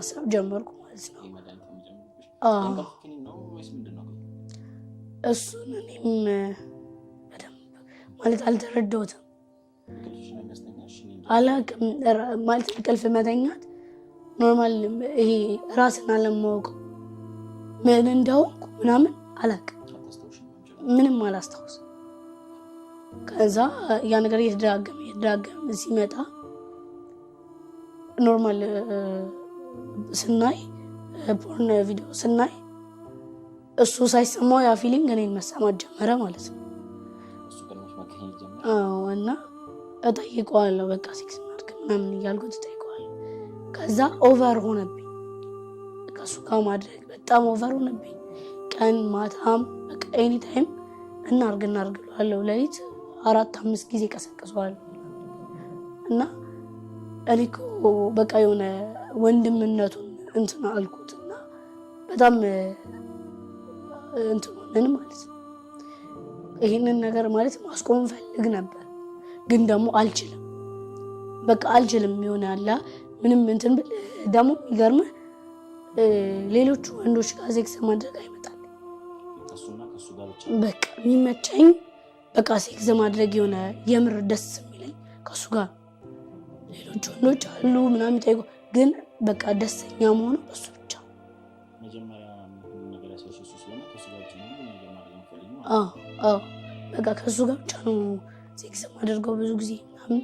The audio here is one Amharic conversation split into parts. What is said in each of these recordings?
ማሰብ ጀመርኩ ማለት ነው። እሱን እኔም በደንብ ማለት አልተረዳሁትም። አላውቅም ማለት እንቅልፍ መተኛት ኖርማል ይሄ ራስን አለማወቅ ምን እንደሆንኩ ምናምን አላውቅም፣ ምንም አላስታውስም። ከዛ ያ ነገር እየተደጋገመ ሲመጣ ኖርማል ስናይ ፖርን ቪዲዮ ስናይ እሱ ሳይሰማው ያ ፊሊንግ እኔን መሰማት ጀመረ ማለት ነው። እና እጠይቀዋለሁ በቃ ሴክስ እናድርግ ምናምን እያልኩት እጠይቀዋለሁ። ከዛ ኦቨር ሆነብኝ፣ ከሱ ጋር ማድረግ በጣም ኦቨር ሆነብኝ። ቀን ማታም በቃ ኤኒ ታይም እናርግ እለዋለሁ። ሌሊት 4-5 ጊዜ ቀሰቅሰዋለሁ። እና እኔ እኮ በቃ የሆነ ወንድምነቱን እንትን አልኩትና በጣም እንትን ሆነን ማለት ነው። ይሄንን ነገር ማለት ማስቆም ፈልግ ነበር ግን ደግሞ አልችልም፣ በቃ አልችልም። ይሆናል ምንም እንትን ደግሞ የሚገርምህ ሌሎቹ ወንዶች ጋር ሴክስ ማድረግ አይመጣልኝ። በቃ የሚመቸኝ በቃ ሴክስ ማድረግ የሆነ የምር ደስ የሚለኝ ከሱ ጋር። ሌሎች ወንዶች አሉ ምናምን ይጠይቁ፣ ግን በቃ ደስተኛ መሆኑ በሱ ብቻ። በቃ ከሱ ጋር ብቻ ነው ሴክስ ማደርገው ብዙ ጊዜ ምናምን።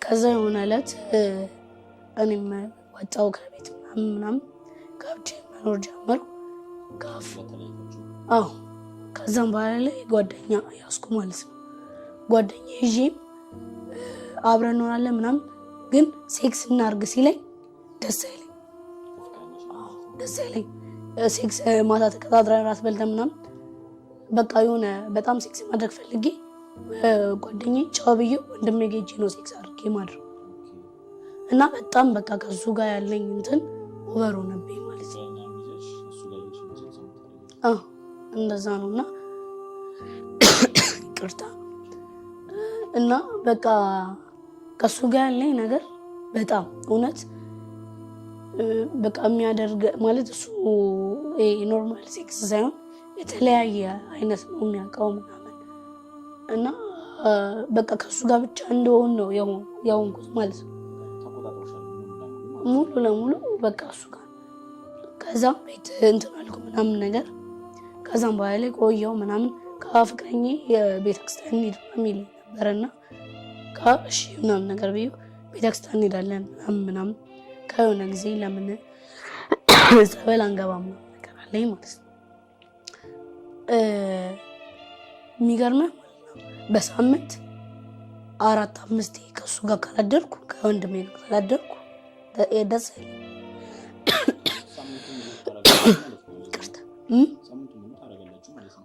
ከዛ የሆነ ዕለት እኔም ወጣሁ ከቤት ምናምን ገብቼ መኖር ጀመርኩ። ከዛም በኋላ ላይ ጓደኛ ያዝኩ ማለት ነው። ጓደኛ ይዤም አብረን እንሆናለን ምናምን፣ ግን ሴክስ እናርግ ሲለኝ ደስ አይለኝ። ሴክስ ማታ ተቀጣጥረን ራት በልተን ምናምን በቃ የሆነ በጣም ሴክስ ማድረግ ፈልጌ ጓደኛዬ ቻው ብዬ ወንድሜ ጋር ሄጄ ነው ሴክስ አድርጌ ማድረግ። እና በጣም በቃ ከሱ ጋር ያለኝ እንትን ኦቨር ሆነብኝ ማለት ነው። እንደዛ ነው። እና ይቅርታ። እና በቃ ከሱ ጋር ያለኝ ነገር በጣም እውነት በቃ የሚያደርግ ማለት እሱ ኖርማል ሴክስ ሳይሆን የተለያየ አይነት ነው የሚያውቀው ምናምን። እና በቃ ከሱ ጋር ብቻ እንደሆን ነው የሆንኩት ማለት ነው፣ ሙሉ ለሙሉ በቃ እሱ ጋር። ከዛም ቤት እንትን አልኩ ምናምን ነገር። ከዛም በኋላ ላይ ቆየው ምናምን ከፍቅረኛ የቤተክርስቲያን እንሂድ የሚል ነበረና እሺ ምናምን ነገር ብዬ ቤተክርስቲያን እንሄዳለን ምናምን። ከሆነ ጊዜ ለምን ጸበል አንገባም ነገር አለኝ ማለት ነው። የሚገርምህ በሳምንት 4-5 ከሱ ጋር ካላደርኩ ከወንድሜ ጋር ካላደርኩ ደስ አይለኝም።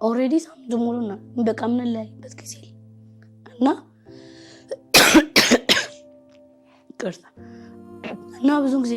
ኦልሬዲ ሳምንት ሙሉ ነው በቃ የምንለያይበት ጊዜ እና ይቅርታ። እና ብዙ ጊዜ